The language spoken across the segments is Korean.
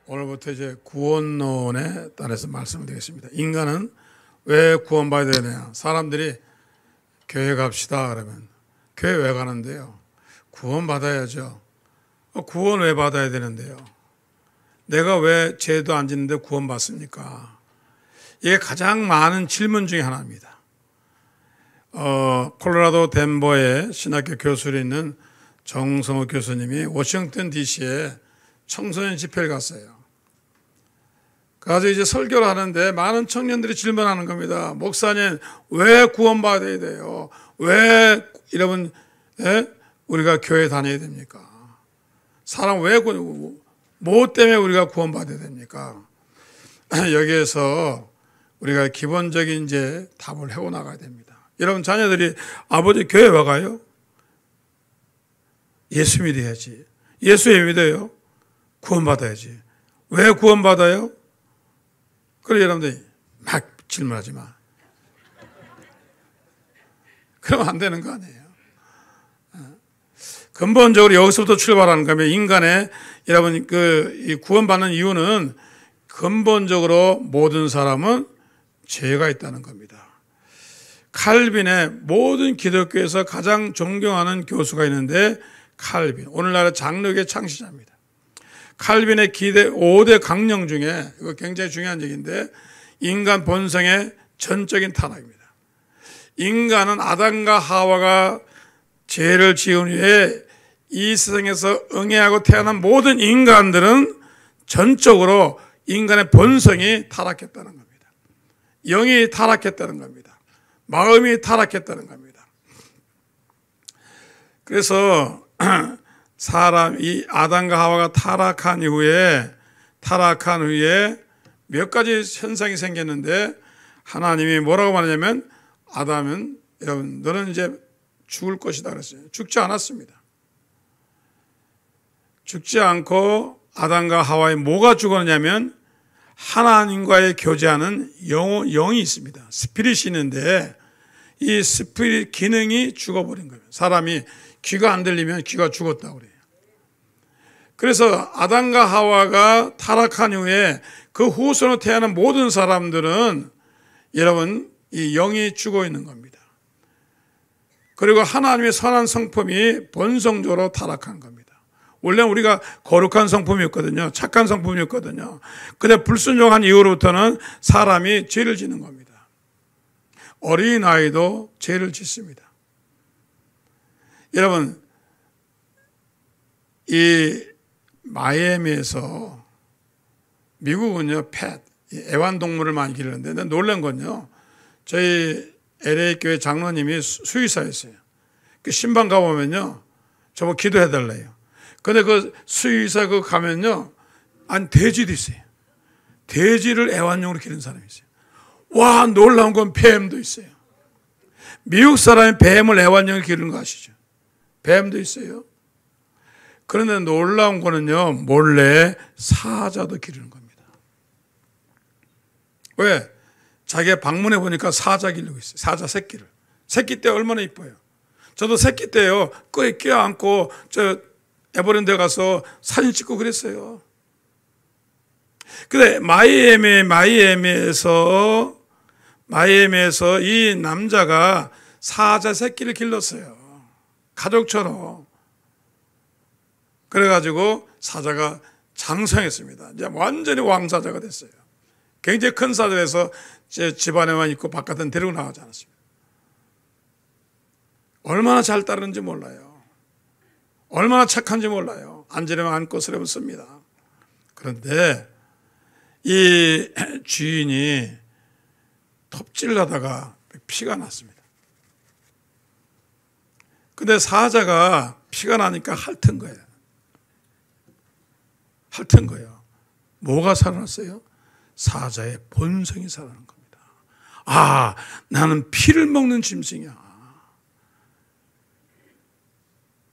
오늘부터 이제 구원론에 따라서 말씀을 드리겠습니다. 인간은 왜 구원받아야 되냐? 사람들이 교회 갑시다 그러면 교회 왜 가는데요? 구원받아야죠. 구원 왜 받아야 되는데요? 내가 왜 죄도 안 짓는데 구원받습니까? 이게 가장 많은 질문 중에 하나입니다. 콜로라도 덴버에 신학교 교수로 있는 정성호 교수님이 워싱턴 DC에 청소년 집회를 갔어요. 그래서 이제 설교를 하는데 많은 청년들이 질문하는 겁니다. 목사님, 왜 구원받아야 돼요? 왜 여러분 우리가 교회 다녀야 됩니까? 사람 왜 뭐 때문에 우리가 구원받아야 됩니까? 여기에서 우리가 기본적인 이제 답을 해고 나가야 됩니다. 여러분 자녀들이 아버지 교회 왜 가요? 예수 믿어야지. 예수 왜 믿어요? 구원받아야지. 왜 구원받아요? 그래 여러분들이 막 질문하지 마. 그러면 안 되는 거 아니에요. 근본적으로 여기서부터 출발하는 거면 인간의 여러분 이 구원받는 이유는 근본적으로 모든 사람은 죄가 있다는 겁니다. 칼빈의 모든 기독교에서 가장 존경하는 교수가 있는데 칼빈, 오늘날의 장로교의 창시자입니다. 칼빈의 5대 강령 중에 이거 굉장히 중요한 얘기인데 인간 본성의 전적인 타락입니다. 인간은 아담과 하와가 죄를 지은 후에 이 세상에서 응애하고 태어난 모든 인간들은 전적으로 인간의 본성이 타락했다는 겁니다. 영이 타락했다는 겁니다. 마음이 타락했다는 겁니다. 그래서 이 아담과 하와가 타락한 후에 몇 가지 현상이 생겼는데 하나님이 뭐라고 말하냐면 아담은 여러분 너는 이제 죽을 것이다 그랬어요. 죽지 않았습니다. 죽지 않고 아담과 하와의 뭐가 죽었냐면 하나님과의 교제하는 영이 있습니다. 스피릿이 있는데 이 스피릿 기능이 죽어버린 거예요. 사람이 귀가 안 들리면 귀가 죽었다고 그래요. 그래서 아담과 하와가 타락한 후에 그 후손으로 태어난 모든 사람들은 여러분 이 영이 죽어 있는 겁니다. 그리고 하나님의 선한 성품이 본성적으로 타락한 겁니다. 원래 우리가 거룩한 성품이었거든요. 착한 성품이었거든요. 근데 불순종한 이후로부터는 사람이 죄를 짓는 겁니다. 어린아이도 죄를 짓습니다. 여러분 이 마이애미에서 미국은요 애완동물을 많이 기르는데 놀란 건요 저희 LA 교회 장로님이 수의사였어요. 그 신방 가보면요 저보고 기도해달래요. 근데 그 수의사 그 가면요 돼지도 있어요. 돼지를 애완용으로 기르는 사람이 있어요. 와 놀라운 건 뱀도 있어요. 미국 사람이 뱀을 애완용으로 기르는 거 아시죠? 뱀도 있어요. 그런데 놀라운 거는요 몰래 사자도 기르는 겁니다. 왜? 자기가 방문해 보니까 사자 기르고 있어요. 사자 새끼를. 새끼 때 얼마나 이뻐요. 저도 새끼 때요 끄에 껴안고 저 에버랜드에 가서 사진 찍고 그랬어요. 근데 마이애미에서 이 남자가 사자 새끼를 길렀어요. 가족처럼. 그래가지고 사자가 장성했습니다. 이제 완전히 왕사자가 됐어요. 굉장히 큰 사자에서 제 집안에만 있고 바깥은 데리고 나가지 않았습니다. 얼마나 잘 따르는지 몰라요. 얼마나 착한지 몰라요. 앉으려면 앉고 쓰려면 씁니다. 그런데 이 주인이 톱질을 하다가 피가 났습니다. 근데 사자가 피가 나니까 핥은 거예요. 핥은 거예요. 뭐가 살아났어요? 사자의 본성이 살아난 겁니다. 아, 나는 피를 먹는 짐승이야.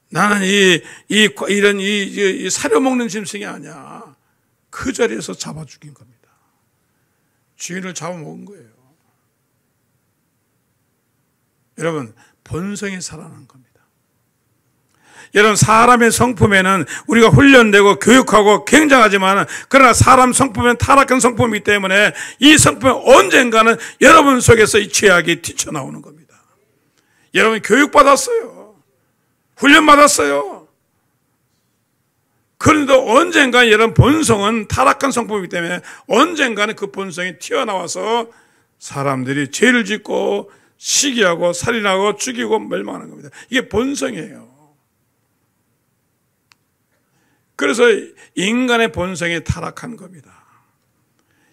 나는 이런 사료 먹는 짐승이 아니야. 그 자리에서 잡아 죽인 겁니다. 주인을 잡아먹은 거예요. 여러분, 본성이 살아난 겁니다. 여러분, 사람의 성품에는 우리가 훈련되고 교육하고 굉장하지만, 그러나 사람 성품은 타락한 성품이기 때문에 이 성품은 언젠가는 여러분 속에서 이 죄악이 튀쳐나오는 겁니다. 여러분 교육받았어요. 훈련받았어요. 그런데 언젠가 여러분 본성은 타락한 성품이기 때문에 언젠가는 그 본성이 튀어나와서 사람들이 죄를 짓고 시기하고 살인하고 죽이고 멸망하는 겁니다. 이게 본성이에요. 그래서 인간의 본성이 타락한 겁니다.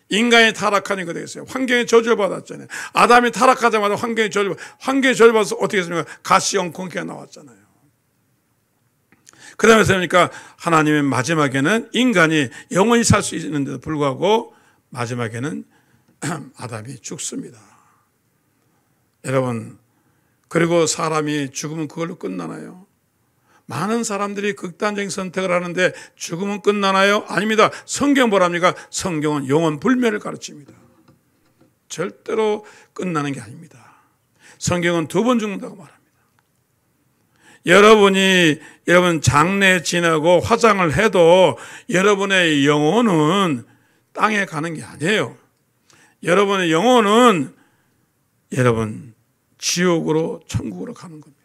인간이 타락하니까 되겠어요. 환경에 저주를 받았잖아요. 아담이 타락하자마자 환경에 저주를 받아서 어떻게 했습니까? 가시형 공기가 나왔잖아요. 그 다음에 그러니까 하나님의 마지막에는 인간이 영원히 살 수 있는데도 불구하고 마지막에는 아담이 죽습니다. 여러분, 그리고 사람이 죽으면 그걸로 끝나나요? 많은 사람들이 극단적인 선택을 하는데 죽으면 끝나나요? 아닙니다. 성경 뭐랍니까? 성경은 영원 불멸을 가르칩니다. 절대로 끝나는 게 아닙니다. 성경은 2번 죽는다고 말합니다. 여러분 장례 지나고 화장을 해도 여러분의 영혼은 땅에 가는 게 아니에요. 여러분의 영혼은 여러분 지옥으로 천국으로 가는 겁니다.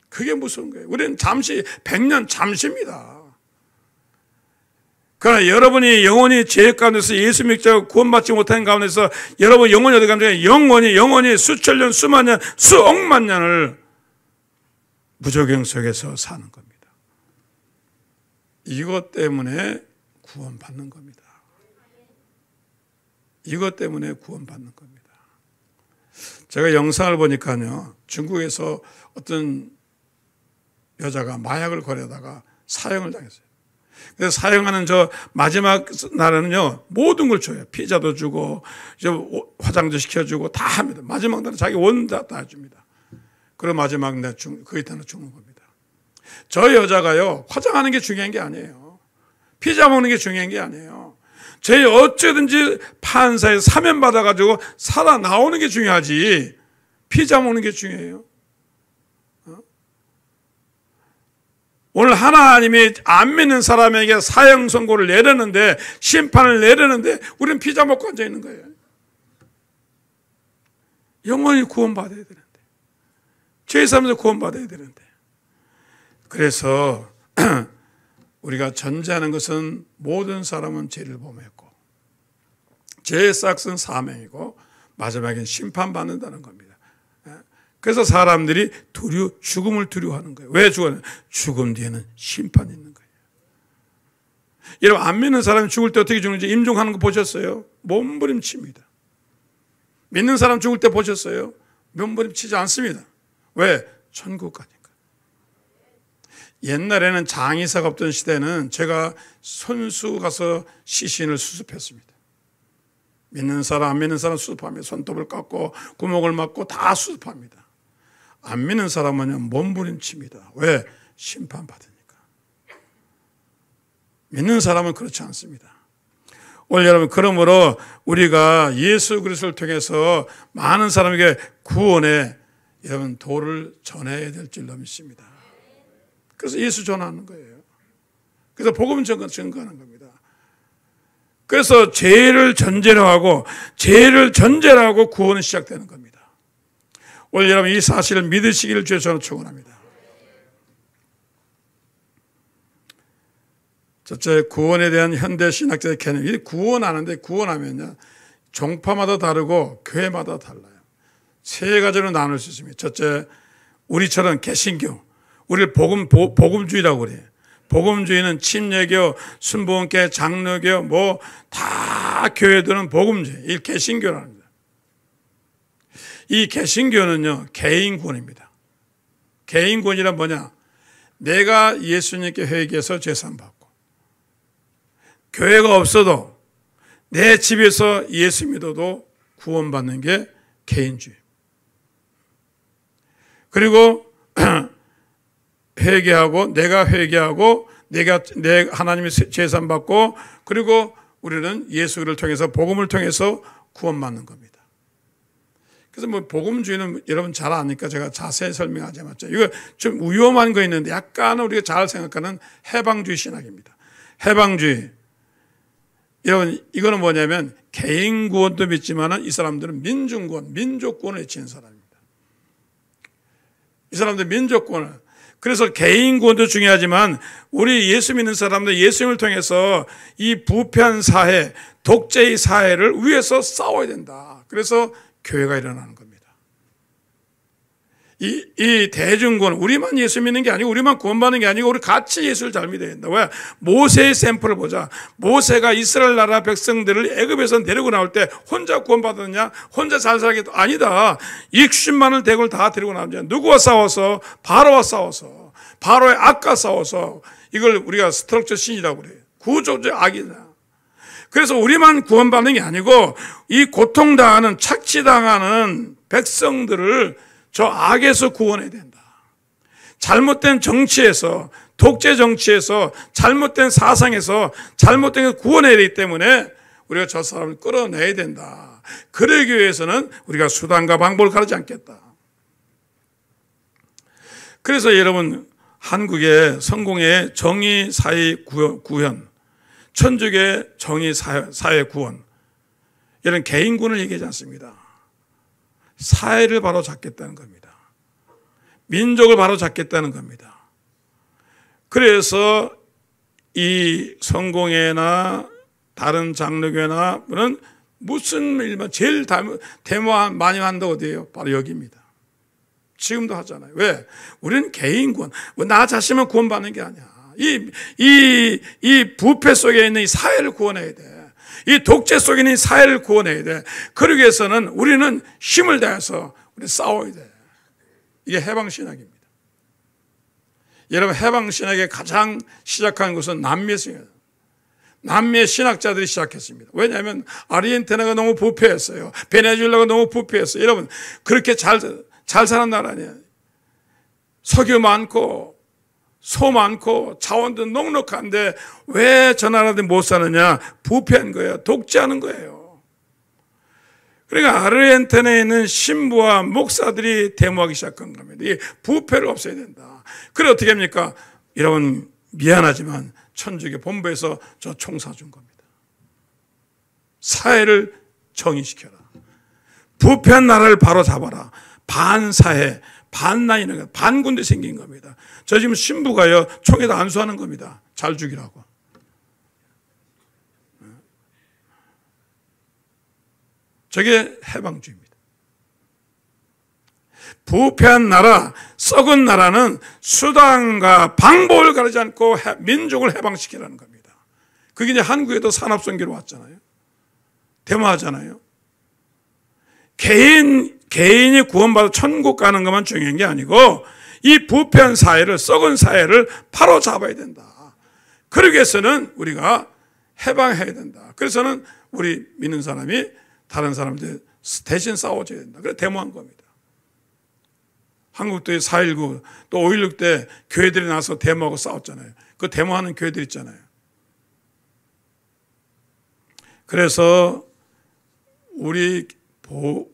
그게 무서운 거예요. 우리는 잠시 100년 잠시입니다. 그러나 여러분이 영원히 죄 가운데서 예수 믿자고 구원받지 못하는 가운데서 여러분 영혼이 어디 가는지 영원히 수천 년, 수만 년, 수억만 년을 무조건 속에서 사는 겁니다. 이것 때문에 구원받는 겁니다. 이것 때문에 구원받는 겁니다. 제가 영상을 보니까요, 중국에서 어떤 여자가 마약을 거래하다가 사형을 당했어요. 그래서 사형하는 저 마지막 날에는요, 모든 걸 줘요. 피자도 주고, 화장도 시켜주고 다 합니다. 마지막 날은 자기 원 다 해줍니다. 그리고 마지막 날 거의 다 죽는 겁니다. 저 여자가요, 화장하는 게 중요한 게 아니에요. 피자 먹는 게 중요한 게 아니에요. 제 어쩌든지 판사에 사면 받아가지고 살아나오는 게 중요하지, 피자 먹는 게 중요해요. 오늘 하나님이 안 믿는 사람에게 사형 선고를 내렸는데, 심판을 내렸는데 우리는 피자 먹고 앉아 있는 거예요. 영원히 구원받아야 되는데, 죄 사면서 구원받아야 되는데. 그래서 우리가 전제하는 것은 모든 사람은 죄를 범했고 죄의 싹은 사명이고 마지막엔 심판받는다는 겁니다. 그래서 사람들이 죽음을 두려워하는 거예요. 왜 죽어요? 죽음 뒤에는 심판이 있는 거예요. 여러분, 안 믿는 사람이 죽을 때 어떻게 죽는지 임종하는 거 보셨어요? 몸부림칩니다. 믿는 사람 죽을 때 보셨어요? 몸부림치지 않습니다. 왜? 천국 가니까. 옛날에는 장의사가 없던 시대는 제가 손수 가서 시신을 수습했습니다. 믿는 사람, 안 믿는 사람 수습합니다. 손톱을 깎고 구멍을 막고 다 수습합니다. 안 믿는 사람은 몸부림칩니다. 왜? 심판받으니까. 믿는 사람은 그렇지 않습니다. 오늘 여러분, 그러므로 우리가 예수 그리스도를 통해서 많은 사람에게 구원의 여러분 도를 전해야 될 줄로 믿습니다. 그래서 예수 전하는 거예요. 그래서 복음 증거하는 겁니다. 그래서 죄를 전제로 하고 구원이 시작되는 겁니다. 오늘 여러분 이 사실을 믿으시기를 주여 저는 축원합니다. 첫째, 구원에 대한 현대 신학자의 개념. 이 구원하는데, 구원하면요, 종파마다 다르고 교회마다 달라요. 세 가지로 나눌 수 있습니다. 첫째, 우리처럼 개신교, 우리를 복음주의라고 그래요. 복음주의는 침례교, 순복음교, 장로교, 뭐 다 교회들은 복음주의, 이 개신교라는 거예요. 이 개신교는요, 개인구원입니다. 개인구원이란 뭐냐? 내가 예수님께 회개해서 죄산 받고, 교회가 없어도 내 집에서 예수 믿어도 구원받는 게 개인주의. 그리고 회개하고, 내가 하나님의 죄산 받고, 그리고 우리는 예수를 통해서, 복음을 통해서 구원받는 겁니다. 그래서 뭐 복음주의는 여러분 잘 아니까 제가 자세히 설명하지 않았죠. 이거 좀 위험한 거 있는데 약간 우리가 잘 생각하는 해방주의 신학입니다. 해방주의. 여러분 이거는 뭐냐면 개인 구원도 믿지만 이 사람들은 민중구원, 민족구원을 외치는 사람입니다. 이 사람들 민족구원을. 그래서 개인 구원도 중요하지만 우리 예수 믿는 사람들 예수님을 통해서 이 부패한 사회, 독재의 사회를 위해서 싸워야 된다. 그래서 교회가 일어나는 겁니다. 이 대중구원, 우리만 예수 믿는 게 아니고 우리만 구원받는 게 아니고 우리 같이 예수를 잘 믿어야 된다. 왜? 모세의 샘플을 보자. 모세가 이스라엘 나라 백성들을 애굽에서 데리고 나올 때 혼자 구원받았냐? 혼자 잘 살겠다? 아니다. 60만을 대군을 다 데리고 나오자. 누구와 싸워서? 바로와 싸워서. 바로의 악과 싸워서. 이걸 우리가 스트럭처 신이라고 그래요. 구조적 악이다. 그래서 우리만 구원받는 게 아니고 이 고통당하는 착취당하는 백성들을 저 악에서 구원해야 된다. 잘못된 정치에서, 독재 정치에서, 잘못된 사상에서, 잘못된 걸 구원해야 되기 때문에 우리가 저 사람을 끌어내야 된다. 그러기 위해서는 우리가 수단과 방법을 가르지 않겠다. 그래서 여러분 한국의 성공의 정의 사회 구현, 천주교의 정의 사회 구원, 이런 개인군을 얘기하지 않습니다. 사회를 바로 잡겠다는 겁니다. 민족을 바로 잡겠다는 겁니다. 그래서 이 성공회나 다른 장로교회나는 무슨 일만 제일 데모 많이 한다 어디예요? 바로 여기입니다. 지금도 하잖아요. 왜? 우리는 개인구원, 나 자신만 구원받는 게 아니야. 이 부패 속에 있는 이 사회를 구원해야 돼. 이 독재 속에 있는 사회를 구원해야 돼. 그러기 위해서는 우리는 힘을 다해서 우리 싸워야 돼. 이게 해방신학입니다. 여러분 해방신학의 가장 시작한 것은 남미에서요. 남미의 신학자들이 시작했습니다. 왜냐하면 아르헨티나가 너무 부패했어요. 베네수엘라가 너무 부패했어요. 여러분 그렇게 잘 사는 나라 아니에요. 석유 많고 소 많고 자원도 넉넉한데 왜 저 나라들 못 사느냐? 부패한 거예요. 독재하는 거예요. 그러니까 아르헨티나에 있는 신부와 목사들이 데모하기 시작한 겁니다. 이 부패를 없애야 된다. 그래 어떻게 합니까? 여러분 미안하지만 천주교 본부에서 저 총 쏴준 겁니다. 사회를 정의시켜라. 부패한 나라를 바로 잡아라. 반사회, 반나이는 반군대 생긴 겁니다. 저 지금 신부가요 총에다 안수하는 겁니다. 잘 죽이라고. 저게 해방주의입니다. 부패한 나라, 썩은 나라는 수단과 방법을 가리지 않고 민족을 해방시키라는 겁니다. 그게 이제 한국에도 산업선교로 왔잖아요. 데모하잖아요. 개인이 구원받아 천국 가는 것만 중요한 게 아니고 이 부패한 사회를, 썩은 사회를 바로 잡아야 된다. 그러기 위해서는 우리가 해방해야 된다. 그래서는 우리 믿는 사람이 다른 사람들 대신 싸워줘야 된다. 그래서 데모한 겁니다. 한국도 4.19 또 5.16 때 교회들이 나서 데모하고 싸웠잖아요. 그 데모하는 교회들 있잖아요. 그래서 우리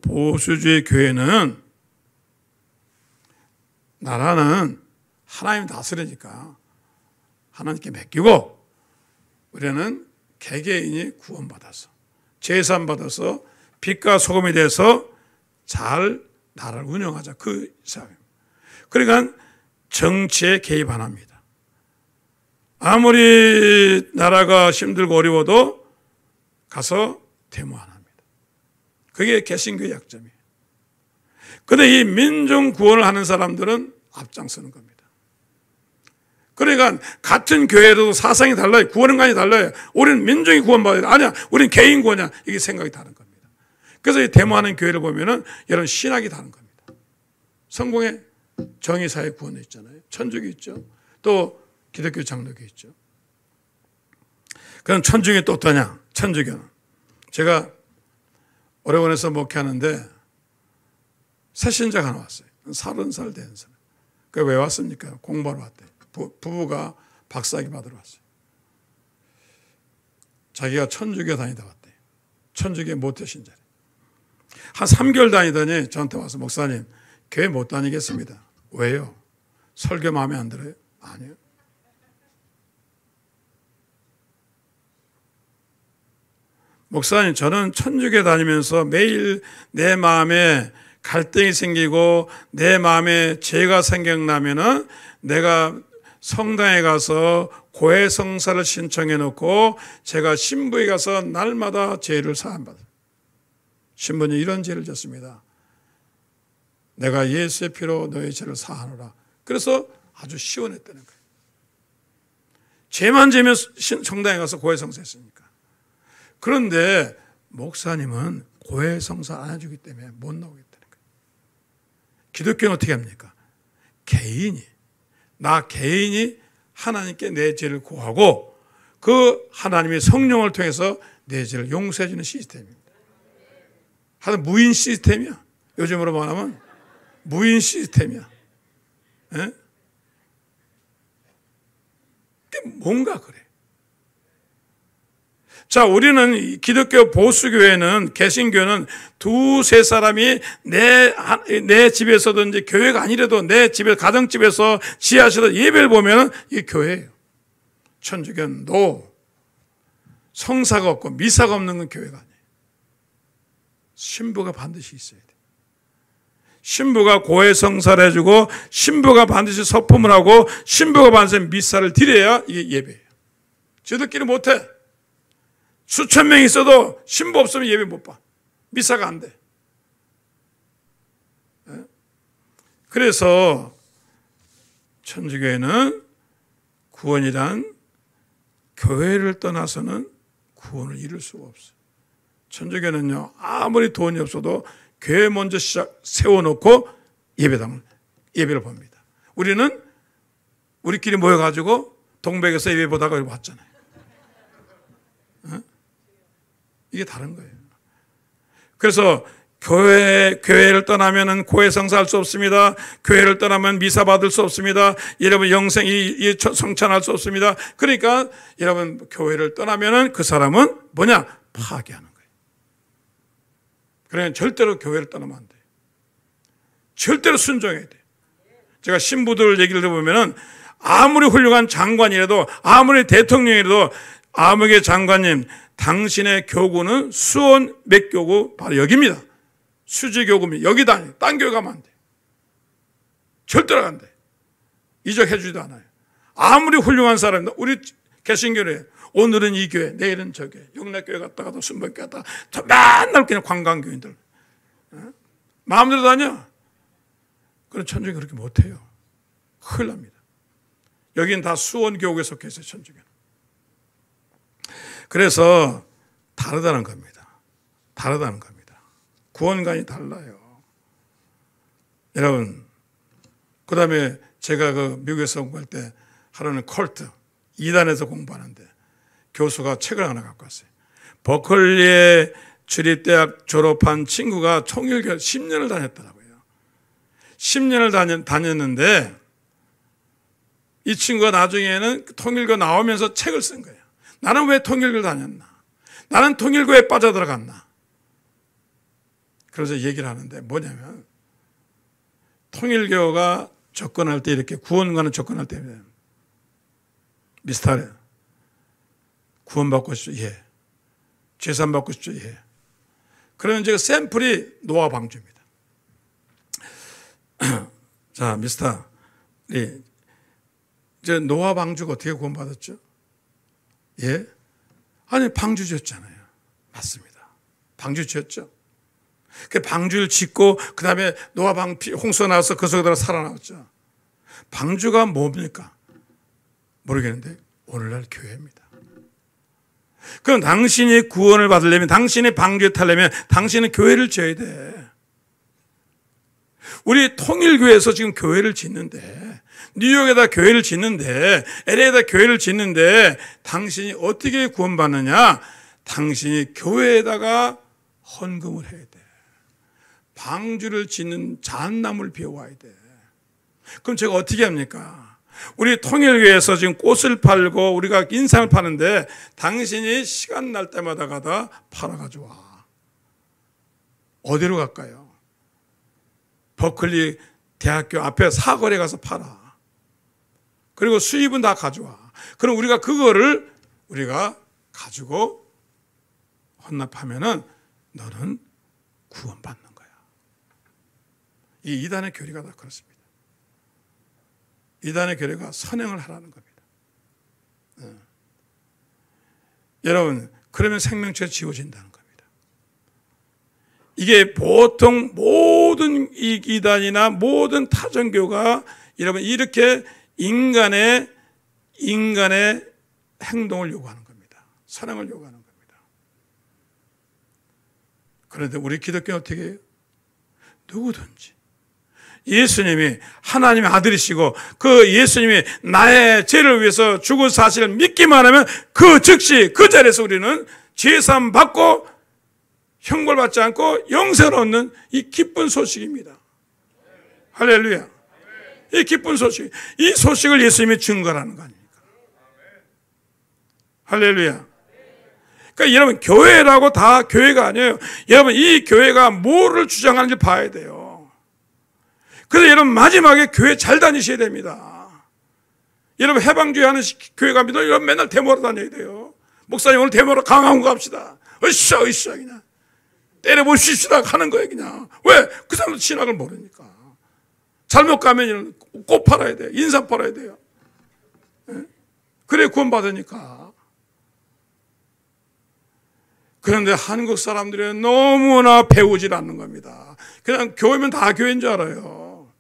보수주의 교회는 나라는 하나님 다스리니까 하나님께 맡기고 우리는 개개인이 구원받아서 제산 받아서 빛과 소금이 돼서 잘 나라를 운영하자. 그 사람입니다. 그러니까 정치에 개입 안 합니다. 아무리 나라가 힘들고 어려워도 가서 데모 안 합니다. 그게 개신교의 약점이에요. 그런데 이 민중 구원을 하는 사람들은 앞장서는 겁니다. 그러니까 같은 교회도 사상이 달라요. 구원관이 달라요. 우리는 민중이 구원받아야 돼. 아니야, 우리는 개인 구원이야. 이게 생각이 다른 겁니다. 그래서 이 데모하는 교회를 보면은 이런 신학이 다른 겁니다. 성공의 정의사회 구원이 있잖아요. 천주교 있죠. 또 기독교 장로교 있죠. 그럼 천주교 또 어떠냐? 천주교는 제가 오레곤에서 목회하는데 새신자가 하나 왔어요. 30살 된 사람. 그 왜 왔습니까? 공부하러 왔대요. 부부가 박사학위 받으러 왔어요. 자기가 천주교 다니다 왔대요. 천주교 모태신자래. 한 3개월 다니더니 저한테 와서 목사님 교회 못 다니겠습니다. 왜요? 설교 마음에 안 들어요? 아니요. 목사님 저는 천주교 다니면서 매일 내 마음에 갈등이 생기고 내 마음에 죄가 생각나면은 내가 성당에 가서 고해성사를 신청해 놓고 제가 신부에 가서 날마다 죄를 사함받아요. 신부님 이런 죄를 졌습니다. 내가 예수의 피로 너의 죄를 사하노라. 그래서 아주 시원했다는 거예요. 죄만 지면 성당에 가서 고해성사했으니까. 그런데 목사님은 고해성사 안 해주기 때문에 못 나오겠다는 거예요. 기독교는 어떻게 합니까? 나 개인이 하나님께 내 죄를 구하고 그 하나님의 성령을 통해서 내 죄를 용서해 주는 시스템입니다. 하여튼 무인 시스템이야. 요즘으로 말하면 무인 시스템이야. 에? 뭔가 그래. 자, 우리는 기독교 보수교회는, 개신교는 두세 사람이 내 집에서든지 교회가 아니라도 내 집에, 가정집에서 지하실에서 예배를 보면 이게 교회예요. 천주교는 성사가 없고 미사가 없는 건 교회가 아니에요. 신부가 반드시 있어야 돼. 신부가 고해성사를 해주고 신부가 반드시 서품을 하고 신부가 반드시 미사를 드려야 이게 예배예요. 저들끼리 못해. 수천 명 있어도 신부 없으면 예배 못 봐. 미사가 안 돼. 그래서 천주교회는 구원이란 교회를 떠나서는 구원을 이룰 수가 없어요. 천주교는요, 아무리 돈이 없어도 교회 먼저 세워놓고 예배를 봅니다. 우리는 우리끼리 모여가지고 동백에서 예배 보다가 여기 왔잖아요. 이게 다른 거예요. 그래서 교회를 떠나면 고해성사할 수 없습니다. 교회를 떠나면 미사 받을 수 없습니다. 여러분 영생이 성찬할 수 없습니다. 그러니까 여러분 교회를 떠나면 그 사람은 뭐냐? 파괴하는 거예요. 그러니까 절대로 교회를 떠나면 안 돼요. 절대로 순종해야 돼요. 제가 신부들 얘기를 들어보면 아무리 훌륭한 장관이라도 아무리 대통령이라도 아무개 장관님 당신의 교구는 수원 몇 교구 바로 여기입니다. 수지교구입니다. 여기다 아니에요. 딴 교회 가면 안 돼요. 절대로 안 돼요. 이적해주지도 않아요. 아무리 훌륭한 사람이다. 우리 개신교회 오늘은 이 교회 내일은 저 교회 영락교회 갔다가도 순복교회 갔다가 맨날 그냥 관광교인들 마음대로 다녀. 그런 천주교 그렇게 못해요. 큰일 납니다. 여긴 다 수원교구에 속해 있어요. 천주교. 그래서 다르다는 겁니다. 다르다는 겁니다. 구원관이 달라요. 여러분, 그 다음에 제가 미국에서 공부할 때 하루는 컬트 2단에서 공부하는데 교수가 책을 하나 갖고 왔어요. 버클리의 주립대학 졸업한 친구가 통일교 10년을 다녔더라고요. 10년을 다녔는데 이 친구가 나중에는 통일교 나오면서 책을 쓴 거예요. 나는 왜 통일교를 다녔나? 나는 통일교에 빠져들어갔나? 그래서 얘기를 하는데 뭐냐면 통일교가 접근할 때 이렇게 구원과는 접근할 때 미스터래 구원받고 싶죠? 예. 재산 받고 싶죠? 예. 그러면 이제 샘플이 노아 방주입니다. 자, 미스터 이제 노아 방주가 어떻게 구원받았죠? 예? 아니, 방주 지었잖아요. 맞습니다. 방주 지었죠. 그 방주를 짓고, 그 다음에 노아 홍수가 나와서 그 속에다가 살아나왔죠. 방주가 뭡니까? 모르겠는데, 오늘날 교회입니다. 그럼 당신이 구원을 받으려면, 당신이 방주에 타려면, 당신은 교회를 지어야 돼. 우리 통일교회에서 지금 교회를 짓는데, 뉴욕에다 교회를 짓는데, LA에다 교회를 짓는데, 당신이 어떻게 구원받느냐? 당신이 교회에다가 헌금을 해야 돼. 방주를 짓는 잣나무를 비워와야 돼. 그럼 제가 어떻게 합니까? 우리 통일교회에서 지금 꽃을 팔고 우리가 인상을 파는데, 당신이 시간 날 때마다 가다 팔아가지고 와. 어디로 갈까요? 버클리 대학교 앞에 사거리에 가서 팔아. 그리고 수입은 다 가져와. 그럼 우리가 그거를 우리가 가지고 헌납하면은 너는 구원받는 거야. 이 이단의 교리가 다 그렇습니다. 이단의 교리가 선행을 하라는 겁니다. 여러분, 그러면 생명체가 지워진다는 겁니다. 이게 보통 모든 이단이나 모든 타종교가 여러분 이렇게 인간의 행동을 요구하는 겁니다. 선행을 요구하는 겁니다. 그런데 우리 기독교는 어떻게 해요? 누구든지 예수님이 하나님의 아들이시고 그 예수님이 나의 죄를 위해서 죽은 사실을 믿기만 하면 그 즉시 그 자리에서 우리는 죄사함 받고 형벌받지 않고 영생을 얻는 이 기쁜 소식입니다. 할렐루야. 이 기쁜 소식, 이 소식을 예수님이 증거라는 거 아닙니까? 할렐루야. 그러니까 여러분, 교회라고 다 교회가 아니에요. 여러분, 이 교회가 뭐를 주장하는지 봐야 돼요. 그래서 여러분, 마지막에 교회 잘 다니셔야 됩니다. 여러분, 해방주의 하는 교회 가면 여러분 맨날 데모로 다녀야 돼요. 목사님 오늘 데모로 강화군 갑시다. 으쌰 그냥 때려보십시다 하는 거예요. 그냥 왜? 그 사람도 신학을 모르니까. 잘못 가면 꽃 팔아야 돼요. 인삼 팔아야 돼요. 그래 구원받으니까. 그런데 한국 사람들은 너무나 배우질 않는 겁니다. 그냥 교회면 다 교회인 줄 알아요.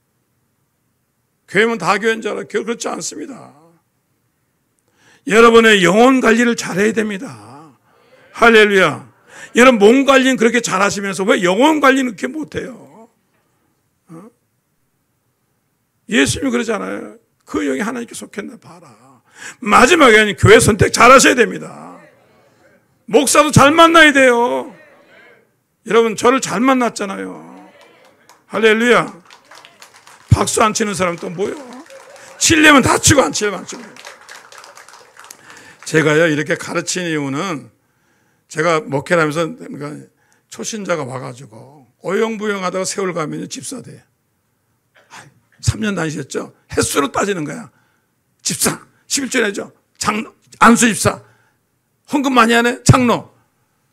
교회면 다 교회인 줄 알아요. 그렇지 않습니다. 여러분의 영혼 관리를 잘해야 됩니다. 할렐루야. 여러분 몸 관리는 그렇게 잘하시면서 왜 영혼 관리는 그렇게 못해요? 예수님이 그러잖아요. 그 영이 하나님께 속했나 봐라. 마지막에는 교회 선택 잘하셔야 됩니다. 목사도 잘 만나야 돼요. 여러분 저를 잘 만났잖아요. 할렐루야. 박수 안 치는 사람 또 뭐요? 치려면 다 치고 안 치려면 안 치고. 제가요 이렇게 가르치는 이유는 제가 목회를 하면서 그러니까 초신자가 와가지고 어영부영하다가 세월 가면 집사 돼. 3년 다니셨죠? 횟수로 따지는 거야. 집사 11조 내죠. 장로 안수 집사 헌금 많이 하네. 장로.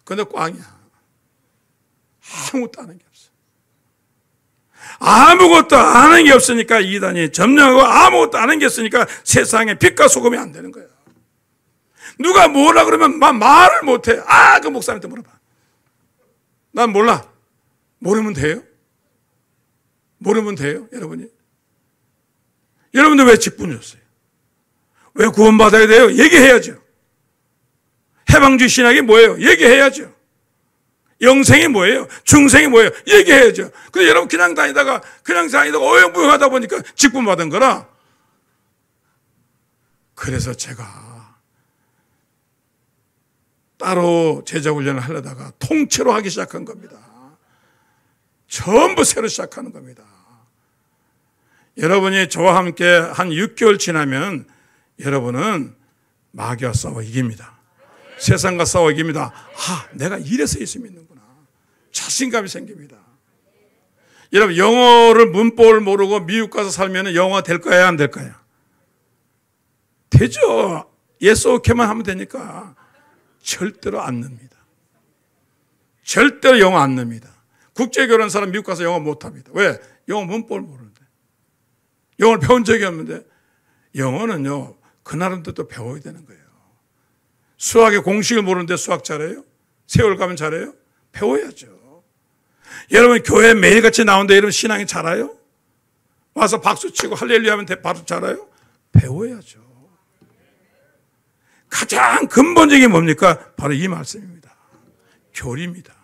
근데 꽝이야. 아무것도 아는 게 없어. 아무것도 아는 게 없으니까 이단이 점령하고 아무것도 아는 게 없으니까 세상에 빛과 소금이 안 되는 거야. 누가 뭐라 그러면 말을 못해. 그 목사님한테 물어봐. 난 몰라. 모르면 돼요? 모르면 돼요, 여러분이? 여러분들 왜 직분이었어요? 왜 구원받아야 돼요? 얘기해야죠. 해방주의 신학이 뭐예요? 얘기해야죠. 영생이 뭐예요? 중생이 뭐예요? 얘기해야죠. 근데 여러분 그냥 다니다가 어영부영하다 보니까 직분 받은 거라. 그래서 제가 따로 제자 훈련을 하려다가 통째로 하기 시작한 겁니다. 전부 새로 시작하는 겁니다. 여러분이 저와 함께 한 6개월 지나면 여러분은 마귀와 싸워 이깁니다. 세상과 싸워 이깁니다. 내가 이래서 예수 믿는구나. 자신감이 생깁니다. 여러분 영어를 문법을 모르고 미국 가서 살면 영어가 될까요? 안 될까요? 되죠. yes, ok만 하면 되니까. 절대로 안 늡니다. 절대로 영어 안 늡니다. 국제결혼 사람 미국 가서 영어 못합니다. 왜? 영어 문법을 모르는데. 영어를 배운 적이 없는데. 영어는요 그 나름대로 또 배워야 되는 거예요. 수학의 공식을 모르는데 수학 잘해요? 세월 가면 잘해요? 배워야죠. 여러분 교회 매일같이 나오는데 여러분 신앙이 잘해요? 와서 박수치고 할렐루야 하면 바로 잘해요? 배워야죠. 가장 근본적인 뭡니까? 바로 이 말씀입니다. 교리입니다.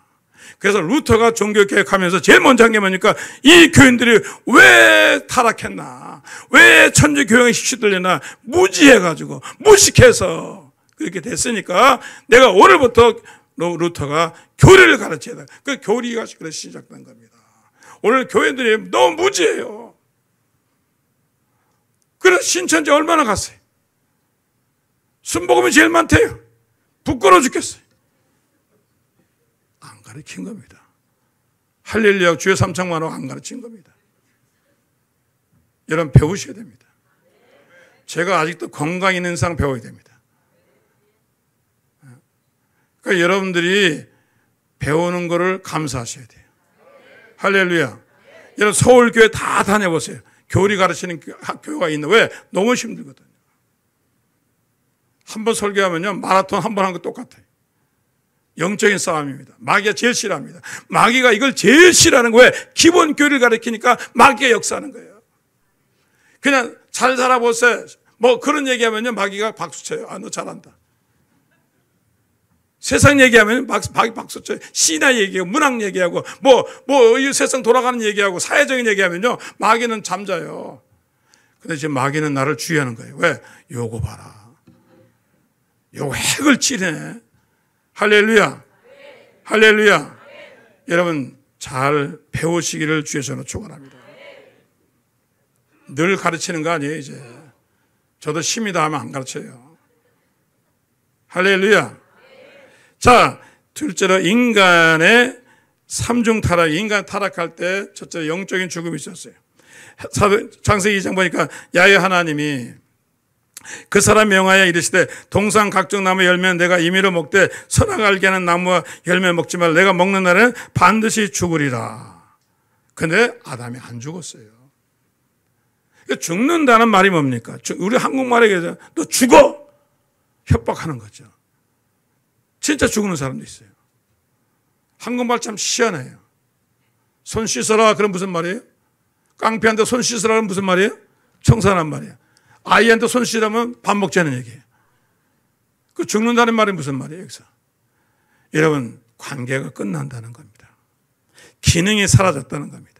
그래서 루터가 종교개혁하면서 제일 먼저 한 게 뭡니까? 이 교인들이 왜 타락했나? 왜 천주교회에 시들렸나? 무지해가지고 무식해서 그렇게 됐으니까 내가 오늘부터 루터가 교리를 가르쳐야 돼. 그 교리가 그래서 시작된 겁니다. 오늘 교인들이 너무 무지해요. 그래서 신천지 얼마나 갔어요? 순복음이 제일 많대요. 부끄러워 죽겠어요. 안 가르친 겁니다. 할렐루야 주여 삼창만 하고 안 가르친 겁니다. 여러분 배우셔야 됩니다. 제가 아직도 건강 있는 이상 배워야 됩니다. 그러니까 여러분들이 배우는 거를 감사하셔야 돼요. 할렐루야. 여러분 서울교회 다 다녀보세요. 교리 가르치는 학교가 있는 왜? 너무 힘들거든요. 한 번 설교하면요 마라톤 한 번 한 거 똑같아요. 영적인 싸움입니다. 마귀가 제일 싫어합니다. 마귀가 이걸 제일 싫어하는 거예요. 기본 교리를 가르치니까 마귀가 역사하는 거예요. 그냥 잘 살아보세요. 뭐 그런 얘기하면요 마귀가 박수 쳐요. 아, 너 잘한다. 세상 얘기하면 마귀 박수 쳐요. 시나 얘기하고 문학 얘기하고 이 세상 돌아가는 얘기하고 사회적인 얘기하면요 마귀는 잠자요. 근데 지금 마귀는 나를 주의하는 거예요. 왜? 요거 봐라. 요거 핵을 치네. 할렐루야. 할렐루야. 여러분 잘 배우시기를 주의 손으로 축원합니다. 늘 가르치는 거 아니에요 이제. 저도 심이다 하면 안 가르쳐요. 할렐루야. 자, 둘째로 인간의 삼중 타락. 인간 타락할 때 첫째 영적인 죽음이 있었어요. 창세기 2장 보니까 야훼 하나님이 그 사람 명하여 이르시되 동산 각종 나무 열매는 내가 임의로 먹되 선악 알게 하는 나무와 열매 먹지 말라. 내가 먹는 날에는 반드시 죽으리라. 근데 아담이 안 죽었어요. 죽는다는 말이 뭡니까? 우리 한국말에 얘기하자 너 죽어! 협박하는 거죠. 진짜 죽는 사람도 있어요. 한국말 참 희한해요. 손 씻어라 그럼 무슨 말이에요? 깡패한테 손 씻으라 그럼 무슨 말이에요? 청소하란 말이에요. 아이한테 손 씻으라면 밥 먹자는 얘기예요. 그 죽는다는 말이 무슨 말이에요 여기서? 여러분 관계가 끝난다는 겁니다. 기능이 사라졌다는 겁니다.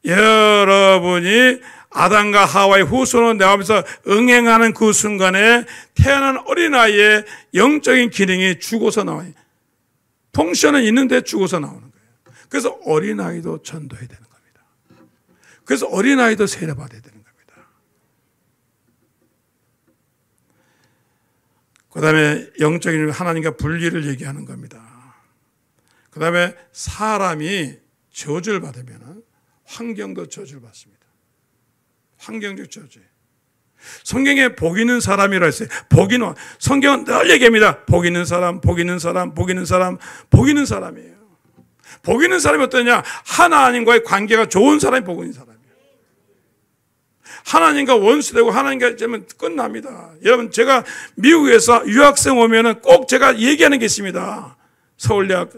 여러분이 아담과 하와의 후손으로 나오면서 응행하는 그 순간에 태어난 어린아이의 영적인 기능이 죽어서 나와요. 통신은 있는데 죽어서 나오는 거예요. 그래서 어린아이도 전도해야 되는 겁니다. 그래서 어린아이도 세례받아야 되는 겁니다. 그 다음에 영적인 하나님과 분리를 얘기하는 겁니다. 그 다음에 사람이 저주를 받으면 환경도 저주를 받습니다. 환경적 저주예요. 성경에 복 있는 사람이라 했어요. 복 있는, 성경은 늘 얘기합니다. 복 있는 사람, 복 있는 사람, 복 있는 사람, 복 있는 사람이에요. 복 있는 사람이 어떠냐? 하나님과의 관계가 좋은 사람이 복 있는 사람이에요. 하나님과 원수되고 하나님과 되면 끝납니다. 여러분 제가 미국에서 유학생 오면은 꼭 제가 얘기하는 게 있습니다. 서울대학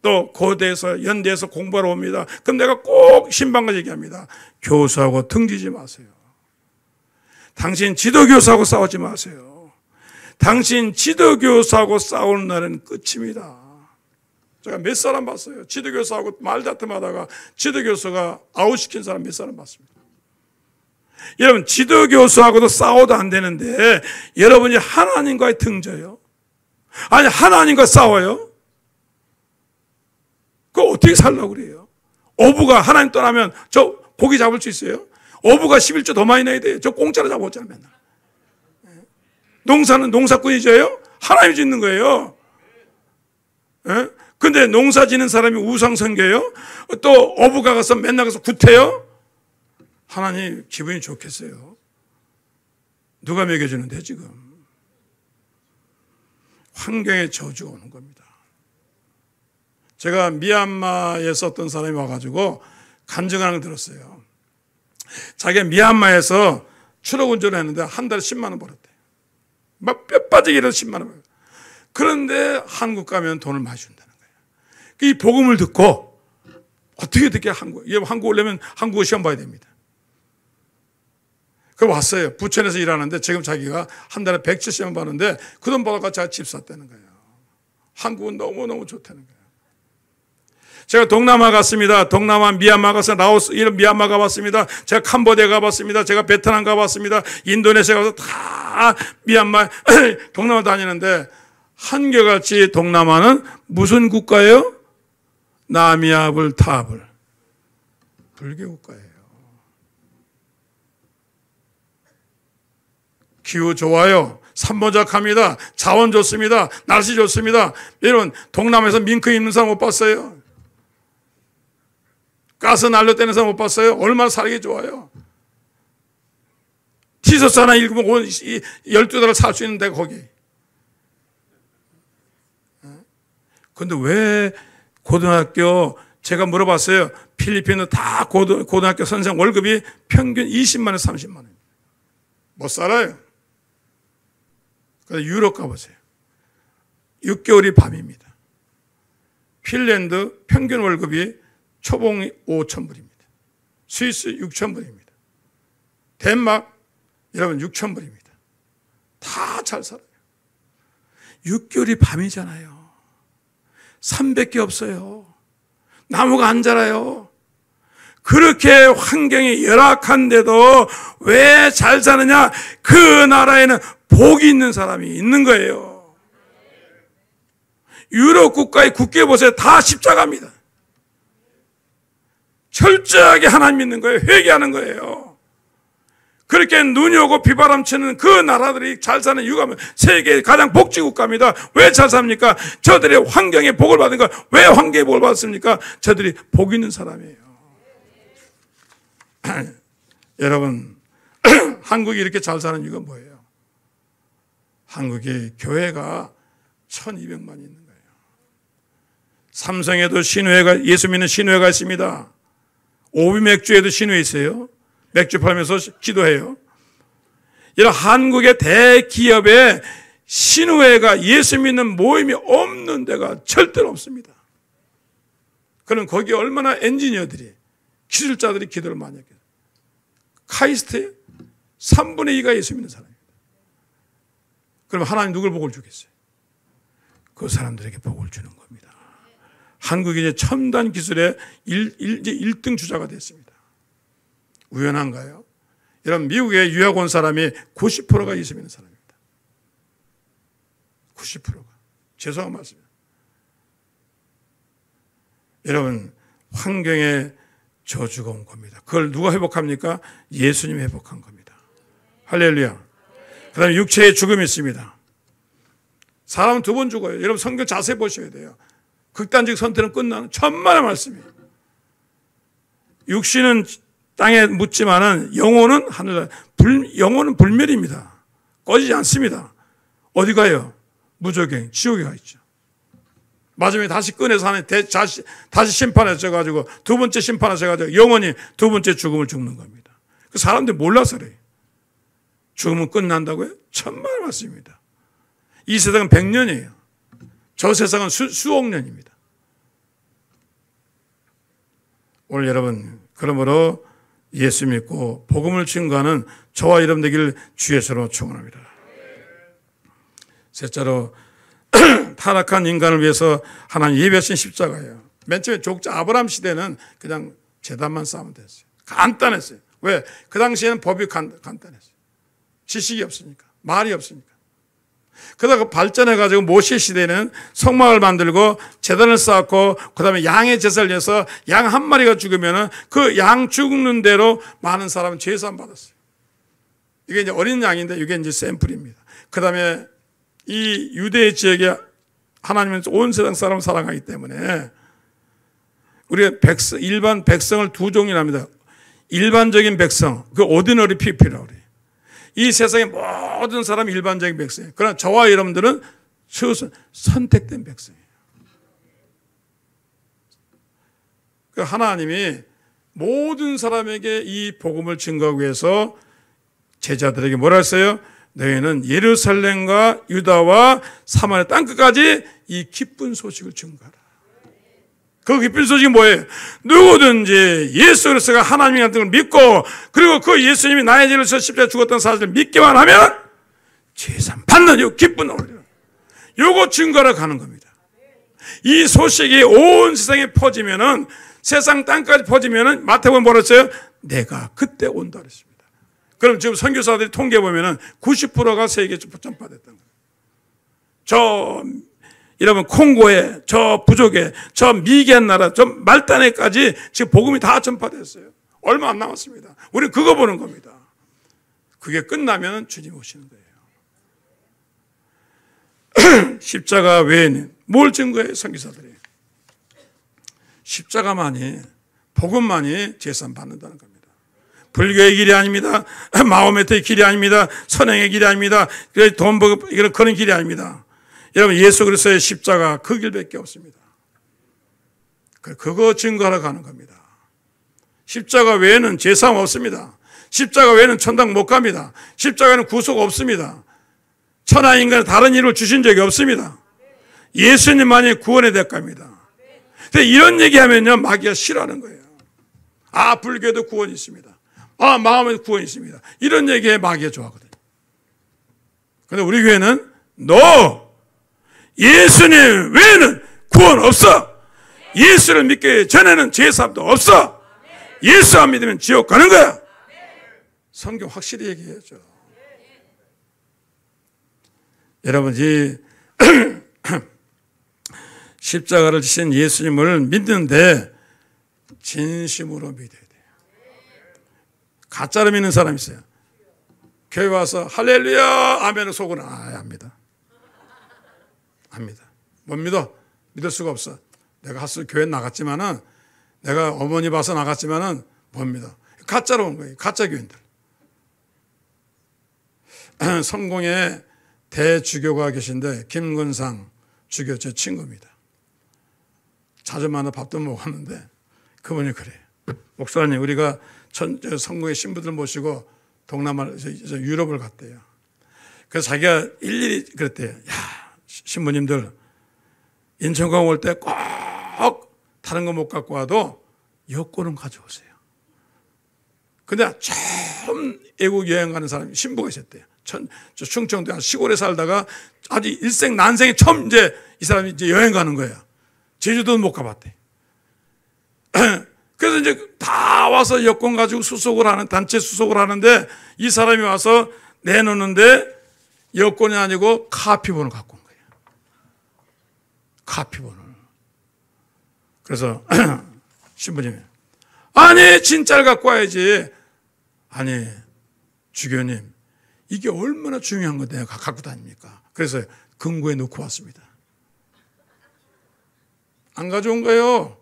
또 고대에서 연대에서 공부하러 옵니다. 그럼 내가 꼭 신방과 얘기합니다. 교수하고 등지지 마세요. 당신 지도교수하고 싸우지 마세요. 당신 지도교수하고 싸우는 날은 끝입니다. 제가 몇 사람 봤어요. 지도교수하고 말다툼하다가 지도교수가 아웃시킨 사람 몇 사람 봤습니다. 여러분 지도교수하고도 싸워도 안 되는데 여러분이 하나님과의 등져요. 아니 하나님과 싸워요. 그거 어떻게 살라고 그래요? 어부가 하나님 떠나면 저 고기 잡을 수 있어요? 어부가 11조 더 많이 내야 돼요. 저 공짜로 잡았잖아요 맨날. 농사는 농사꾼이 져요? 하나님이 짓는 거예요. 근데 농사 지는 사람이 우상 섬겨요? 또 어부가 가서 맨날 가서 구태요? 하나님 기분이 좋겠어요. 누가 먹여주는데 지금. 환경에 저주가 오는 겁니다. 제가 미얀마에서 어떤 사람이 와가지고 간증하는 걸 들었어요. 자기가 미얀마에서 추락 운전을 했는데 한 달에 10만 원 벌었대요. 막 뼈 빠지게 일어서 10만 원 벌어요. 그런데 한국 가면 돈을 많이 준다는 거예요. 이 복음을 듣고 어떻게 한국 오려면 한국어 시험 봐야 됩니다. 그럼 왔어요. 부천에서 일하는데 지금 자기가 한 달에 170만 받는데 그 돈 받아가 자기가 집 샀다는 거예요. 한국은 너무너무 좋다는 거예요. 제가 동남아 갔습니다. 동남아 미얀마 가서 라오스, 이런 미얀마 가봤습니다. 제가 캄보디아 가봤습니다. 제가 베트남 가봤습니다. 인도네시아 가서 다 미얀마, 동남아 다니는데 한결같이 동남아는 무슨 국가예요? 나미아불 타불. 불교 국가예요. 기후 좋아요. 산모작합니다. 자원 좋습니다. 날씨 좋습니다. 여러분, 동남아에서 밍크 입는 사람 못 봤어요? 가스 난로 떼는 사람 못 봤어요? 얼마나 살기 좋아요. 티셔츠 하나 입으면 12달을 살 수 있는데 거기. 근데 왜 고등학교, 제가 물어봤어요. 필리핀은 다 고등학교 선생 월급이 평균 20만 원, 30만 원. 못 살아요. 그래서 유럽 가보세요. 6개월이 밤입니다. 핀란드 평균 월급이 초봉이 5,000불입니다. 스위스 6,000불입니다. 덴마크 여러분 6,000불입니다. 다 잘 살아요. 6개월이 밤이잖아요. 300개 없어요. 나무가 안 자라요. 그렇게 환경이 열악한데도 왜 잘 사느냐? 그 나라에는 복이 있는 사람이 있는 거예요. 유럽 국가의 국회 보세요. 다 십자가입니다. 철저하게 하나님 믿는 거예요. 회개하는 거예요. 그렇게 눈이 오고 비바람치는 그 나라들이 잘 사는 이유가 세계 가장 복지국가입니다. 왜 잘 삽니까? 저들의 환경에 복을 받은 거. 왜 환경에 복을 받았습니까? 저들이 복 있는 사람이에요. 여러분, 한국이 이렇게 잘 사는 이유가 뭐예요? 한국의 교회가 1200만 있는 거예요. 삼성에도 신회가, 예수 믿는 신회가 있습니다. 오비맥주에도 신회 있어요. 맥주 팔면서 기도해요. 이런 한국의 대기업에 신회가 예수 믿는 모임이 없는 데가 절대로 없습니다. 그럼 거기에 얼마나 엔지니어들이, 기술자들이 기도를 많이 했겠어요. 카이스트에 3분의 2가 예수 믿는 사람입니다. 그럼 하나님 누굴 복을 주겠어요? 그 사람들에게 복을 주는 겁니다. 한국이 이제 첨단 기술의 1등 주자가 됐습니다. 우연한가요? 여러분, 미국에 유학 온 사람이 90%가 예수 믿는 사람입니다. 90%가. 죄송한 말씀입니다. 여러분, 환경에 저주가 온 겁니다. 그걸 누가 회복합니까? 예수님이 회복한 겁니다. 할렐루야. 그 다음에 육체의 죽음이 있습니다. 사람은 2번 죽어요. 여러분, 성경 자세히 보셔야 돼요. 극단적 선택은 끝나는 천만의 말씀이에요. 육신은 땅에 묻지만은 영혼은 하늘나라. 영혼은 불멸입니다. 꺼지지 않습니다. 어디 가요? 무적행, 지옥에 가 있죠. 마지막에 다시 꺼내서 하는 다시 심판하셔가지고 2번째 심판하셔가지고 영원히 2번째 죽음을 죽는 겁니다. 그 사람들이 몰라서 그래요. 죽음은 끝난다고요? 천만의 말씀입니다. 이 세상은 100년이에요. 저 세상은 수억 년입니다. 오늘 여러분, 그러므로 예수 믿고 복음을 증거하는 저와 여러분 되기를 주의 이름으로 축원합니다. 셋째로 타락한 인간을 위해서 하나님 예배하신 십자가예요. 맨 처음에 족자 아브라함 시대는 그냥 제단만 쌓으면 됐어요. 간단했어요. 왜? 그 당시에는 법이 간단했어요. 지식이 없으니까, 말이 없으니까. 그러다가 발전해가지고 모세 시대는 성막을 만들고 제단을 쌓았고, 그 다음에 양의 제사를 해서 양 한 마리가 죽으면은 그 양 죽는 대로 많은 사람은 제사함 받았어요. 이게 이제 어린 양인데 이게 이제 샘플입니다. 그 다음에 이 유대 지역에 하나님은 온 세상 사람을 사랑하기 때문에 우리가 일반 백성을 2종류로 합니다. 일반적인 백성, 그 오디너리 피플이라고 그래요. 이 세상의 모든 사람이 일반적인 백성이에요. 그러나 저와 여러분들은 선택된 백성이에요. 하나님이 모든 사람에게 이 복음을 증거하기 위해서 제자들에게 뭐라 했어요? 너희는 예루살렘과 유다와 사마리아 땅끝까지 이 기쁜 소식을 증거하라. 그 기쁜 소식이 뭐예요? 누구든지 예수 그리스도가 하나님이라는 걸 믿고, 그리고 그 예수님이 나의 죄를 져서 십자가에 죽었던 사실을 믿기만 하면 제산 받는 이 기쁜 오리라. 요거 증거하러 가는 겁니다. 이 소식이 온 세상에 퍼지면은, 세상 땅까지 퍼지면은 마태복음 뭐라 했어요? 내가 그때 온다 그랬습니다. 그럼 지금 선교사들이 통계 보면은 90%가 세계에 전파됐다는 거예요. 여러분, 콩고에, 저 부족에, 저 미개한 나라, 저 말단에까지 지금 복음이 다 전파됐어요. 얼마 안 남았습니다. 우리는 그거 보는 겁니다. 그게 끝나면 주님 오시는 거예요. 십자가 외에는 뭘 증거해요? 선교사들이 십자가만이, 복음만이 제산 받는다는 겁니다. 불교의 길이 아닙니다. 마호메트의 길이 아닙니다. 선행의 길이 아닙니다. 돈 벌고 그런 길이 아닙니다. 여러분, 예수 그리스도의 십자가 그 길밖에 없습니다. 그거 증거하러 가는 겁니다. 십자가 외에는 제삼 없습니다. 십자가 외에는 천당 못 갑니다. 십자가는 구속 없습니다. 천하 인간은 다른 이름을 주신 적이 없습니다. 예수님만이 구원의 대가입니다. 근데 이런 얘기하면요, 마귀가 싫어하는 거예요. 아, 불교에도 구원이 있습니다. 아, 마음에도 구원이 있습니다. 이런 얘기에 마귀가 좋아하거든요. 근데 우리 교회는 너 예수님 외에는 구원 없어. 예수를 믿기 전에는 제사도 없어. 예수 안 믿으면 지옥 가는 거야. 성경 확실히 얘기해야죠. 여러분, 이 십자가를 지신 예수님을 믿는데 진심으로 믿어야 돼요. 가짜로 믿는 사람이 있어요. 교회 와서 할렐루야 아멘을 속으로 압니다. 압니다. 못 믿어? 믿을 수가 없어. 내가 하수 교회 나갔지만은, 내가 어머니 봐서 나갔지만은 못 믿어. 가짜로 온 거예요. 가짜 교인들. 성공의 대주교가 계신데 김근상 주교 제 친구입니다. 자주 만나 밥도 먹었는데 그분이 그래요. 목사님, 우리가 성공의 신부들 모시고 동남아 유럽을 갔대요. 그래서 자기가 일일이 그랬대요. 야, 신부님들 인천공항 올 때 꼭 다른 거 못 갖고 와도 여권은 가져오세요. 근데 처음 외국 여행 가는 사람이 신부가 있었대요. 충청도 시골에 살다가 아주 일생 난생에 처음 이제 이 사람이 이제 여행 가는 거예요. 제주도는 못 가봤대. 그래서 이제 다 와서 여권 가지고 수속을 하는, 단체 수속을 하는데 이 사람이 와서 내놓는데 여권이 아니고 카피본을 갖고 온 거예요. 카피본을. 그래서 신부님이 아니 진짜를 갖고 와야지. 아니 주교님, 이게 얼마나 중요한 건데 내가 갖고 다닙니까? 그래서 금고에 넣고 왔습니다. 안 가져온 거예요.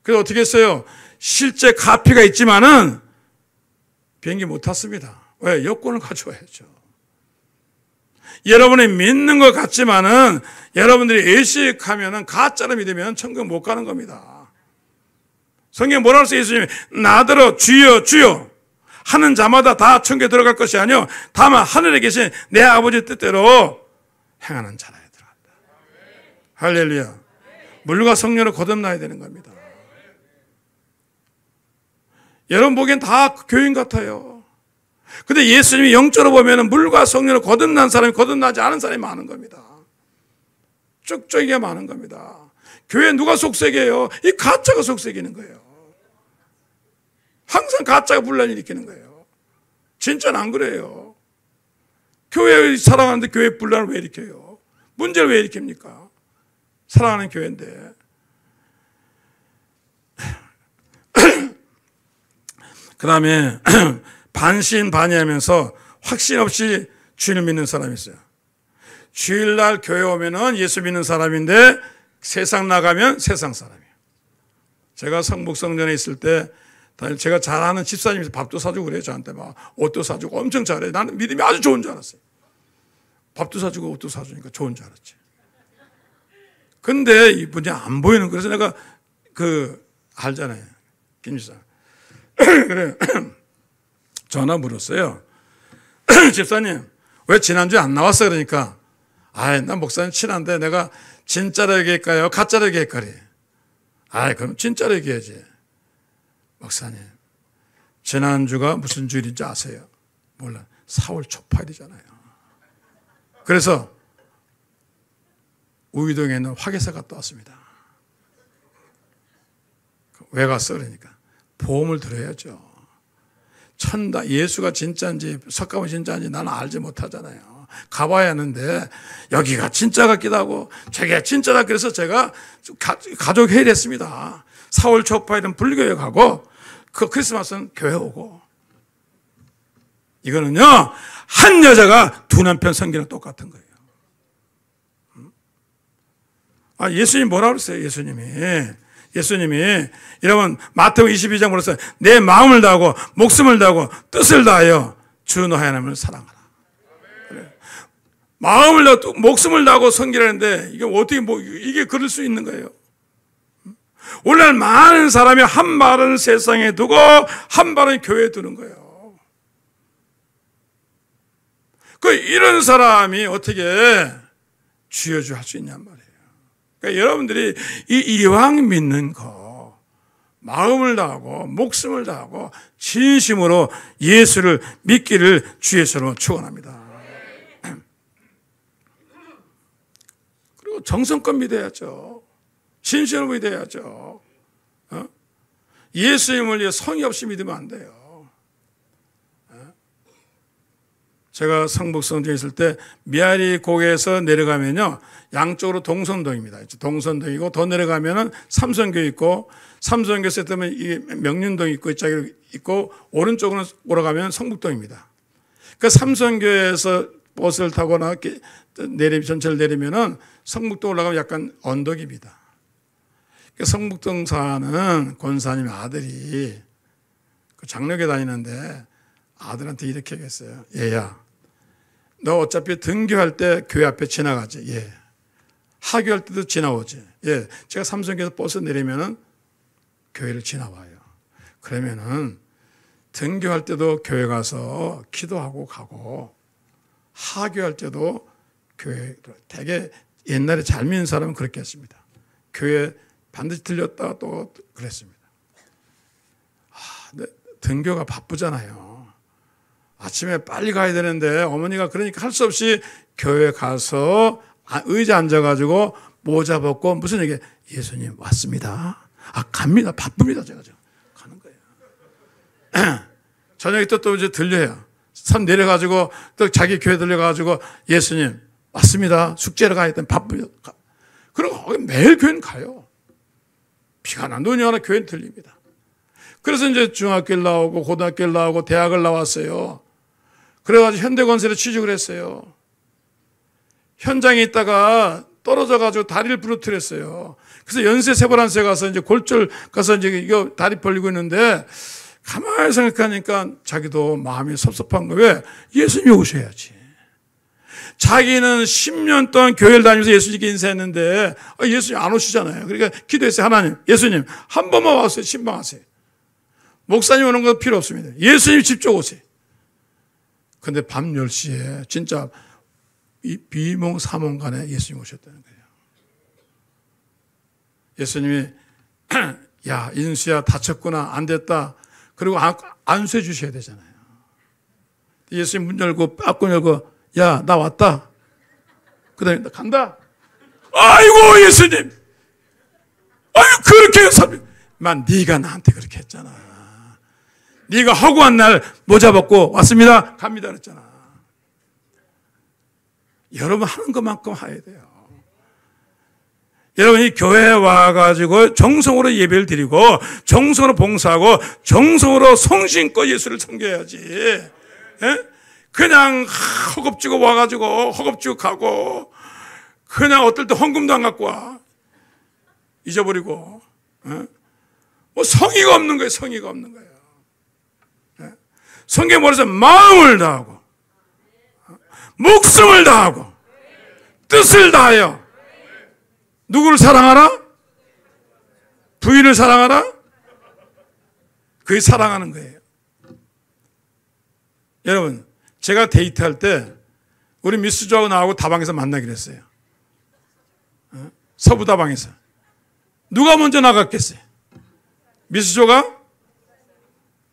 그래서 어떻게 했어요? 실제 카피가 있지만은 비행기 못 탔습니다. 왜? 여권을 가져와야죠. 여러분이 믿는 것 같지만은 여러분들이 의식하면은 가짜로 믿으면 천국 못 가는 겁니다. 성경 뭐라고 써요? 예수님이 나더러 주여 주여 하는 자마다 다 천국에 들어갈 것이 아니요 다만 하늘에 계신 내 아버지 뜻대로 행하는 자라야 들어간다. 할렐루야. 물과 성령을 거듭나야 되는 겁니다. 여러분 보기엔 다 교인 같아요. 근데 예수님이 영적으로 보면 물과 성령을 거듭난 사람이 거듭나지 않은 사람이 많은 겁니다. 쪽쪽이게 많은 겁니다. 교회 누가 속색이에요? 이 가짜가 속색이는 거예요. 항상 가짜가 분란을 일으키는 거예요. 진짜는 안 그래요. 교회 사랑하는데 교회 분란을 왜 일으켜요? 문제를 왜 일으킵니까? 사랑하는 교회인데. 그 다음에 반신반의하면서 확신 없이 주님을 믿는 사람이 있어요. 주일날 교회 오면은 예수 믿는 사람인데 세상 나가면 세상 사람이에요. 제가 성북성전에 있을 때 제가 잘 아는 집사님이 밥도 사주고 그래요. 저한테 막 옷도 사주고 엄청 잘해요. 나는 믿음이 아주 좋은 줄 알았어요. 밥도 사주고 옷도 사주니까 좋은 줄 알았지. 근데 이분이 안 보이는, 그래서 내가 알잖아요. 김 집사. 그래. 전화 물었어요. 집사님, 왜 지난주에 안 나왔어? 그러니까, 난 목사님 친한데 내가 진짜로 얘기할까요? 가짜로 얘기할까요? 그럼 진짜로 얘기해야지. 목사님, 지난주가 무슨 주일인지 아세요? 몰라. 4월 초파일이잖아요. 그래서 우이동에 있는 화계사 갔다 왔습니다. 왜 갔어? 그러니까 보험을 들어야죠. 예수가 진짜인지 석가모니 진짜인지 나는 알지 못하잖아요. 가봐야 하는데 여기가 진짜 같기도 하고 저게 진짜다. 그래서 제가 가족 회의를 했습니다. 4월 초파일은 불교에 가고 그 크리스마스는 교회 오고. 이거는요 한 여자가 두 남편 섬기는 똑같은 거예요. 예수님이 뭐라고 그랬어요? 예수님이 여러분 마태복음 22장 보면서 내 마음을 다하고 목숨을 다하고 뜻을 다하여 주 너의 하나님을 사랑하라. 그래. 마음을 다하고 목숨을 다하고 섬기라는데 이게 어떻게 이게 그럴 수 있는 거예요? 오늘날 많은 사람이 한 발은 세상에 두고 한 발은 교회에 두는 거예요. 이런 사람이 어떻게 주여주 할 수 있냔 말이에요. 그러니까 여러분들이 이왕 믿는 거 마음을 다하고 목숨을 다하고 진심으로 예수를 믿기를 주 예수로 축원합니다. 그리고 정성껏 믿어야죠. 진심으로 믿어야죠. 예수님을 위해 성의 없이 믿으면 안 돼요. 제가 성북성주에 있을 때 미아리 고개에서 내려가면요 양쪽으로 동선동입니다. 동선동이고 더 내려가면은 삼성교 있고 삼성교에서 뜨면 이 명륜동 있고 이쪽에 있고 오른쪽으로 올라가면 성북동입니다. 그 삼성교에서 버스를 타거나 전철을 내리면은 성북동 올라가면 약간 언덕입니다. 성북동 사는 권사님 아들이 그 장로교 다니는데 아들한테 이렇게 얘기했어요. 얘야, 너 어차피 등교할 때 교회 앞에 지나가지. 예. 하교할 때도 지나오지. 예. 제가 삼성교에서 버스 내리면은 교회를 지나와요. 그러면은 등교할 때도 교회 가서 기도하고 가고 하교할 때도 교회 되게 옛날에 잘 믿는 사람은 그렇게 했습니다. 교회 반드시 들렸다 또 그랬습니다. 근데 등교가 바쁘잖아요. 아침에 빨리 가야 되는데 어머니가 그러니까 할 수 없이 교회 가서 의자 앉아가지고 모자 벗고 무슨 얘기? 예수님 왔습니다. 갑니다. 바쁩니다. 제가 가는 거예요. 저녁에 또 이제 들려요. 산 내려가지고 또 자기 교회 들려가지고 예수님 왔습니다. 숙제를 가야 되면 바쁩니다. 그리고 매일 교회는 가요. 비가 나 눈이 오나 교회는 들립니다. 그래서 이제 중학교를 나오고 고등학교를 나오고 대학을 나왔어요. 그래가지고 현대건설에 취직을 했어요. 현장에 있다가 떨어져가지고 다리를 부러뜨렸어요. 그래서 연세 세브란스에 가서 이제 골절 가서 이제 이거 다리 벌리고 있는데 가만히 생각하니까 자기도 마음이 섭섭한 거. 왜? 예수님이 오셔야지. 자기는 10년 동안 교회를 다니면서 예수님께 인사했는데 예수님 안 오시잖아요. 그러니까 기도했어요. 하나님, 예수님 한 번만 와서 신방하세요. 목사님 오는 건 필요 없습니다. 예수님 직접 오세요. 근데 밤 10시에 진짜 이 비몽사몽간에 예수님 오셨다는 거예요. 예수님이 야 인수야 다쳤구나 안 됐다. 그리고 안수해 주셔야 되잖아요. 예수님 문 열고 빠꾸 열고 야 나 왔다. 그 다음에 나 간다. 아이고 예수님. 아이고 그렇게 만 네가 나한테 그렇게 했잖아. 네가 허구한 날 모자 벗고 왔습니다. 갑니다 그랬잖아. 여러분 하는 것만큼 해야 돼요. 여러분이 교회에 와가지고 정성으로 예배를 드리고 정성으로 봉사하고 정성으로 성심껏 예수를 섬겨야지. 예? 그냥 허겁지겁 와가지고 허겁지겁 가고 그냥 어떨 때 헌금도 안 갖고 와. 잊어버리고. 예? 뭐 성의가 없는 거예요. 성의가 없는 거예요. 성경에 뭐라서 마음을 다하고 목숨을 다하고 뜻을 다하여 누구를 사랑하라? 부인을 사랑하라? 그게 사랑하는 거예요. 여러분 제가 데이트할 때 우리 미스조하고 나하고 다방에서 만나기로 했어요. 서부다방에서. 누가 먼저 나갔겠어요? 미스조가?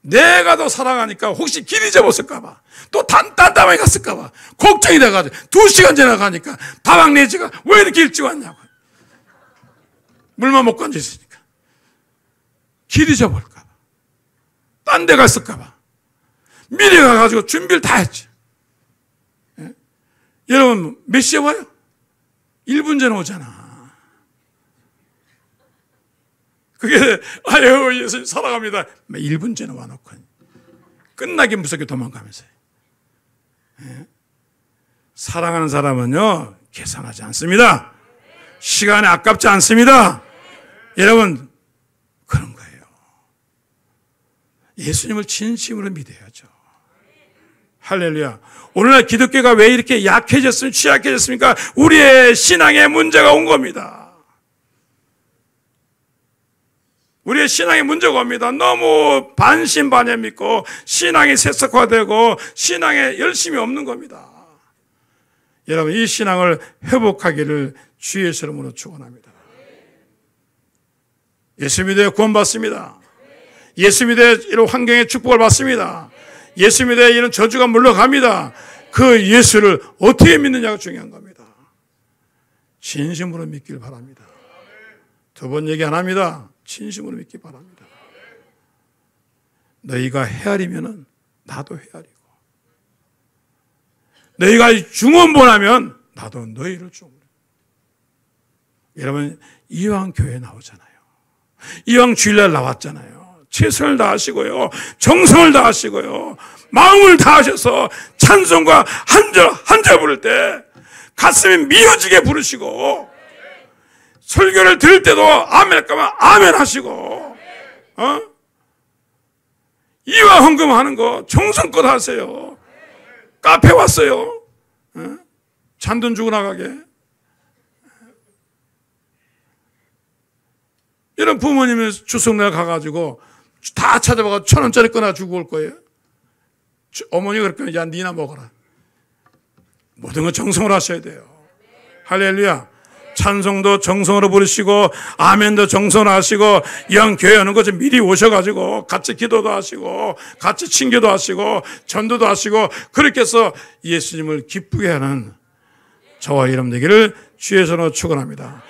내가 더 사랑하니까 혹시 길 잊어버렸을까봐 또 딴 다방에 갔을까봐 걱정이 돼가지고 2시간 지나가니까 다방 내지가 왜 이렇게 일찍 왔냐고. 물만 먹고 앉아있으니까. 길 잊어버릴까봐 딴 데 갔을까봐 미리 가가지고 준비를 다 했지. 예? 여러분 몇 시에 와요? 1분 전에 오잖아. 그게 아유 예수님 사랑합니다. 1분 전에 와놓고 끝나기 무섭게 도망가면서. 예? 사랑하는 사람은요 계산하지 않습니다. 시간이 아깝지 않습니다. 여러분, 그런 거예요. 예수님을 진심으로 믿어야죠. 할렐루야. 오늘날 기독교가 왜 이렇게 약해졌습니까? 취약해졌습니까? 우리의 신앙에 문제가 온 겁니다. 우리의 신앙에 문제가 옵니다. 너무 반신반의 믿고 신앙이 세속화되고 신앙에 열심이 없는 겁니다. 여러분, 이 신앙을 회복하기를 주의 이름으로 축원합니다. 예수 믿어 구원받습니다. 예수 믿어 이런 환경의 축복을 받습니다. 예수 믿어 이런 저주가 물러갑니다. 그 예수를 어떻게 믿느냐가 중요한 겁니다. 진심으로 믿기를 바랍니다. 두 번 얘기 안 합니다. 진심으로 믿기 바랍니다. 너희가 헤아리면 나도 헤아리고, 너희가 중언본하면 나도 너희를 중언. 여러분, 이왕 교회 나오잖아요. 이왕 주일날 나왔잖아요. 최선을 다하시고요, 정성을 다하시고요, 마음을 다하셔서 찬송과 한 절 부를 때 가슴이 미어지게 부르시고, 설교를 들을 때도 아멘 할까면 아멘 하시고, 이와 헌금하는 거 정성껏 하세요. 카페 왔어요. 잔돈 주고 나가게. 이런 부모님이 추석날 가가지고 다 찾아봐서 1,000원짜리 꺼내 주고 올 거예요. 어머니가 그럴 거야. 야, 니나 먹어라. 모든 건 정성으로 하셔야 돼요. 할렐루야. 찬송도 정성으로 부르시고, 아멘도 정성으로 하시고, 이왕 교회 오는 거 좀 미리 오셔가지고 같이 기도도 하시고 같이 친교도 하시고 전도도 하시고, 그렇게 해서 예수님을 기쁘게 하는 저와 여러분 되기를 주의 손으로 축원합니다.